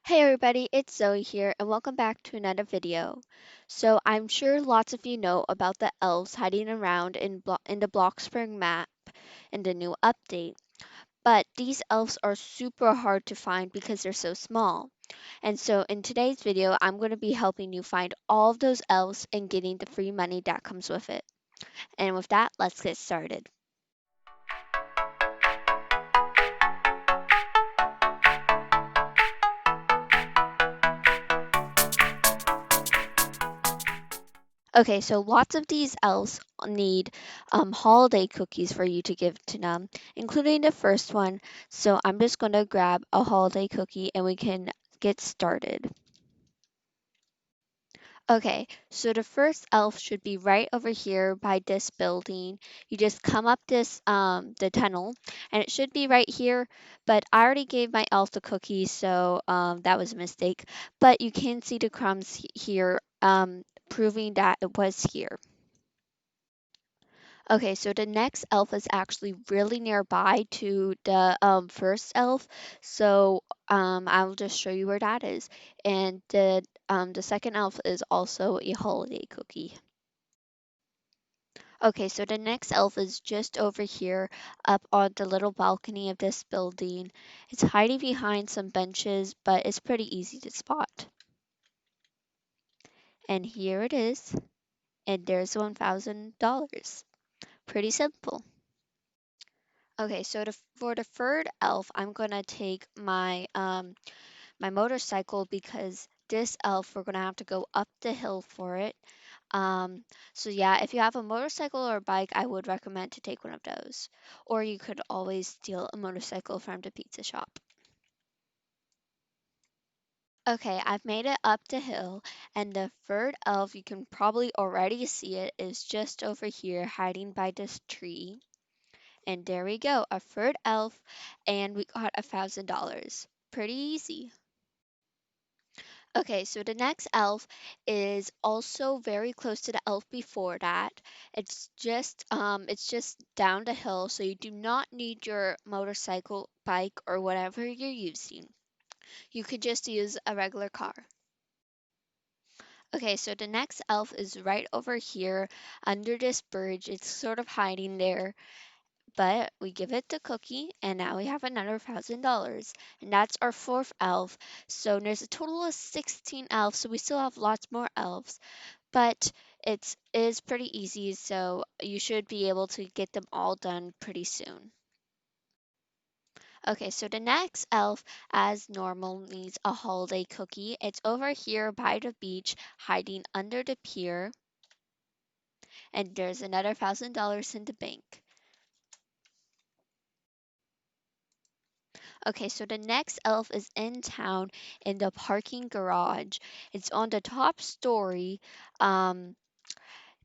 Hey everybody, it's Zoe here and welcome back to another video. So I'm sure lots of you know about the elves hiding around in the Bloxburg map in the new update. But these elves are super hard to find because they're so small. And so in today's video, I'm going to be helping you find all of those elves and getting the free money that comes with it. And with that, let's get started. Okay, so lots of these elves need holiday cookies for you to give to them, including the first one. So I'm just going to grab a holiday cookie and we can get started. Okay, so the first elf should be right over here by this building. You just come up the tunnel and it should be right here, but I already gave my elf the cookie, so that was a mistake. But you can see the crumbs here, proving that it was here. Okay, so the next elf is actually really nearby to the first elf, so I'll just show you where that is. And the second elf is also a holiday cookie. Okay, so the next elf is just over here up on the little balcony of this building. It's hiding behind some benches, but it's pretty easy to spot. And here it is, and there's $1,000. Pretty simple. Okay, so for the third elf, I'm gonna take my motorcycle because this elf we're gonna have to go up the hill for it. So yeah, if you have a motorcycle or a bike, I would recommend to take one of those. Or you could always steal a motorcycle from the pizza shop. Okay, I've made it up the hill, and the third elf, you can probably already see it, is just over here hiding by this tree. And there we go, a third elf, and we got $1,000. Pretty easy. Okay, so the next elf is also very close to the elf before that. It's just down the hill, so you do not need your motorcycle, bike, or whatever you're using. You could just use a regular car. Okay, so the next elf is right over here under this bridge. It's sort of hiding there. But we give it the cookie, and now we have another $1,000. And that's our fourth elf. So there's a total of 16 elves, so we still have lots more elves. But it is pretty easy, so you should be able to get them all done pretty soon. Okay, so the next elf, as normal, needs a holiday cookie. It's over here by the beach, hiding under the pier. And there's another $1,000 in the bank. Okay, so the next elf is in town in the parking garage. It's on the top story. Um,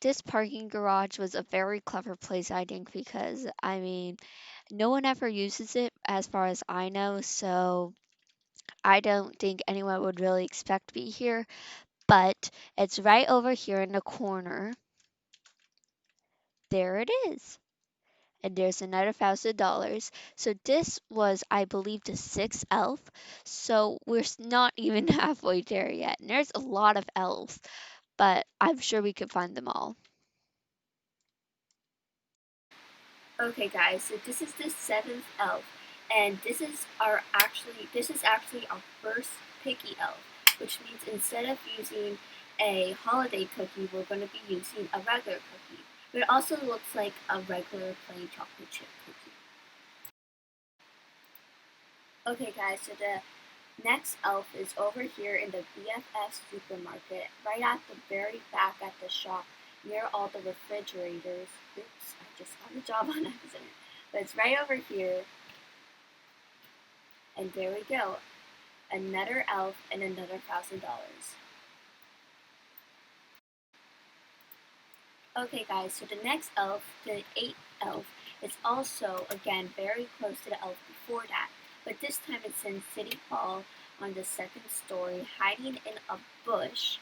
this parking garage was a very clever place, I think, because no one ever uses it as far as I know, so I don't think anyone would really expect to be here. But it's right over here in the corner. There it is. And there's another $1,000. So this was, I believe, the sixth elf. So we're not even halfway there yet. And there's a lot of elves, but I'm sure we could find them all. Okay guys, so this is the seventh elf, and this is actually our first picky elf, which means instead of using a holiday cookie, we're going to be using a regular cookie. But it also looks like a regular plain chocolate chip cookie. Okay guys, so the next elf is over here in the BFF supermarket, right at the very back at the shop, near all the refrigerators. Oops, I just got the job on accident. But it's right over here, and there we go. Another elf and another $1,000. Okay guys, so the next elf, the eighth elf, is also, again, very close to the elf before that. But this time it's in City Hall on the second story, hiding in a bush.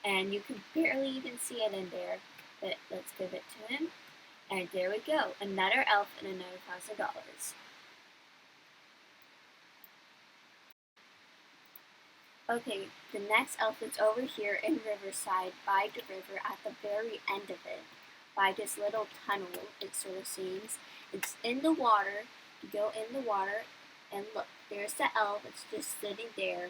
And you can barely even see it in there. But let's give it to him. And there we go. Another elf and another $1,000. Okay, the next elf is over here in Riverside by the river at the very end of it, by this little tunnel, it sort of seems. It's in the water. You go in the water and look, there's the elf. It's just sitting there.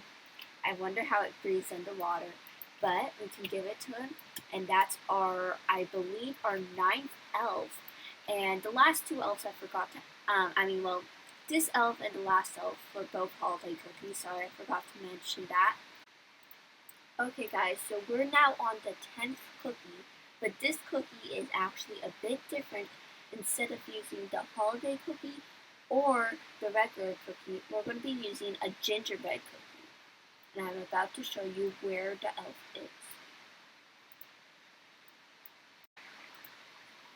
I wonder how it breathes in the water. But we can give it to him. And that's our, I believe, our ninth elf. And the last two elves I forgot to, well, this elf and the last elf were both holiday cookies. Sorry, I forgot to mention that. Okay guys, so we're now on the 10th cookie, but this cookie is actually a bit different. Instead of using the holiday cookie or the regular cookie, we're going to be using a gingerbread cookie. And I'm about to show you where the elf is.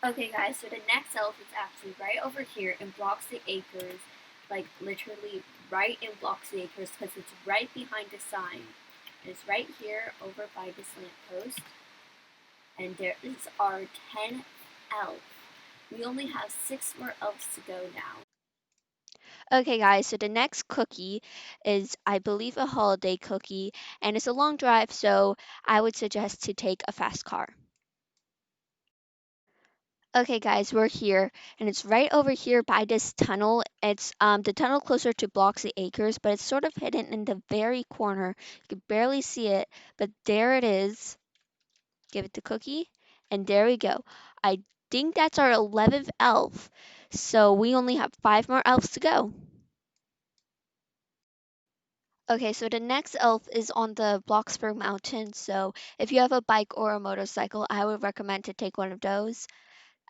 Okay guys, so the next elf is actually right over here in Blocks the Acres, like literally right in Blocks the Acres because it's right behind the sign. It's right here over by this lamppost. And there is our 10th elf. We only have 6 more elves to go now. Okay, guys, so the next cookie is, I believe, a holiday cookie, and it's a long drive, so I would suggest to take a fast car. Okay, guys, we're here, and it's right over here by this tunnel. It's the tunnel closer to Blocks the Acres, but it's sort of hidden in the very corner. You can barely see it, but there it is. Give it the cookie, and there we go. I think that's our 11th elf, so we only have 5 more elves to go. Okay, so the next elf is on the Bloxburg mountain. So if you have a bike or a motorcycle, I would recommend to take one of those.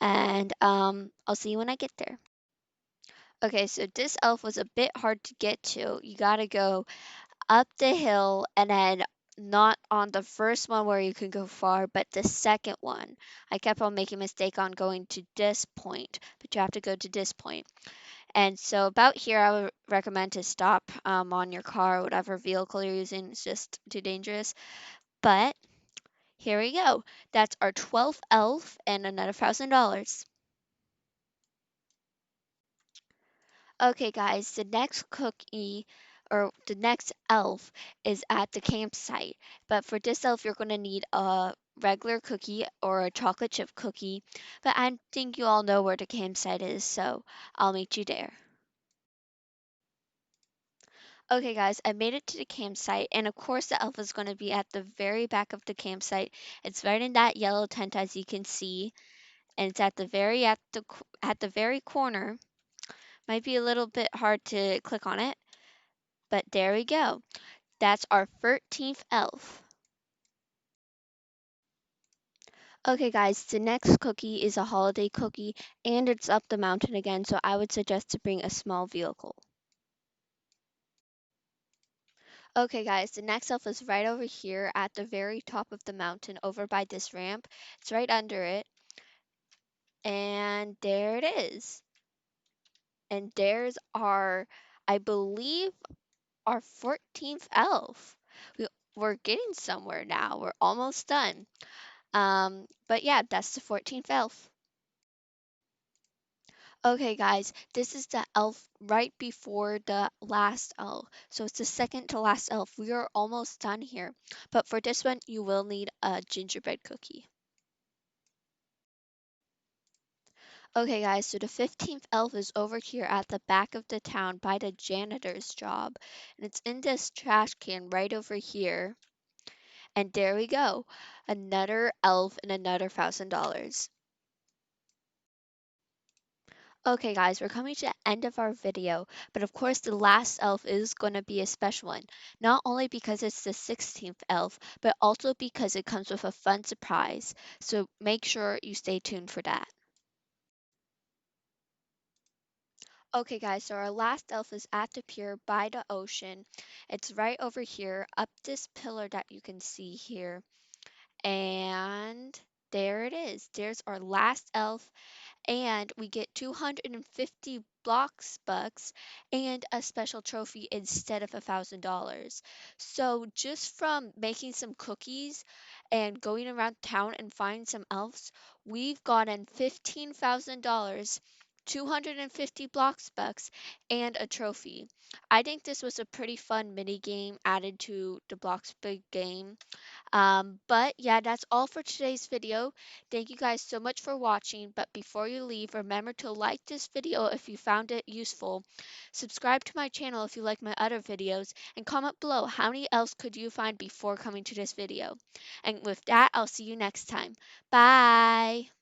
And I'll see you when I get there. Okay, so this elf was a bit hard to get to. You gotta go up the hill and then not on the first one where you can go far, but the second one. I kept on making mistake on going to this point, but you have to go to this point. And so about here, I would recommend to stop on your car, whatever vehicle you're using. It's just too dangerous. But here we go. That's our 12th elf and another $1,000. Okay, guys, the next cookie or the next elf is at the campsite. But for this elf, you're going to need a regular cookie or a chocolate chip cookie. But I think you all know where the campsite is, so I'll meet you there. Okay, guys, I made it to the campsite, and of course, the elf is going to be at the very back of the campsite. It's right in that yellow tent, as you can see, and it's at the very corner. Might be a little bit hard to click on it, but there we go. That's our 13th elf. Okay, guys, the next cookie is a holiday cookie, and it's up the mountain again, so I would suggest to bring a small vehicle. Okay, guys, the next elf is right over here at the very top of the mountain, over by this ramp. It's right under it. And there it is. And there's our, I believe, our 14th elf. We, we're getting somewhere now. We're almost done. But yeah, that's the 14th elf. Okay, guys, this is the elf right before the last elf. So it's the second to last elf. We are almost done here. But for this one, you will need a gingerbread cookie. Okay, guys, so the 15th elf is over here at the back of the town by the janitor's job. And it's in this trash can right over here. And there we go. Another elf and another $1,000. Okay, guys, we're coming to the end of our video, but of course, the last elf is going to be a special one. Not only because it's the 16th elf, but also because it comes with a fun surprise. So make sure you stay tuned for that. Okay, guys, so our last elf is at the pier by the ocean. It's right over here, up this pillar that you can see here. And there it is. There's our last elf, and we get 250 blocks bucks and a special trophy instead of $1,000. So just from making some cookies and going around town and finding some elves, we've gotten $15,000 250 Bloxbucks, and a trophy. I think this was a pretty fun mini game added to the Bloxburg game. But yeah, that's all for today's video. Thank you guys so much for watching. But before you leave, remember to like this video if you found it useful. Subscribe to my channel if you like my other videos. And comment below how many elves could you find before coming to this video. And with that, I'll see you next time. Bye!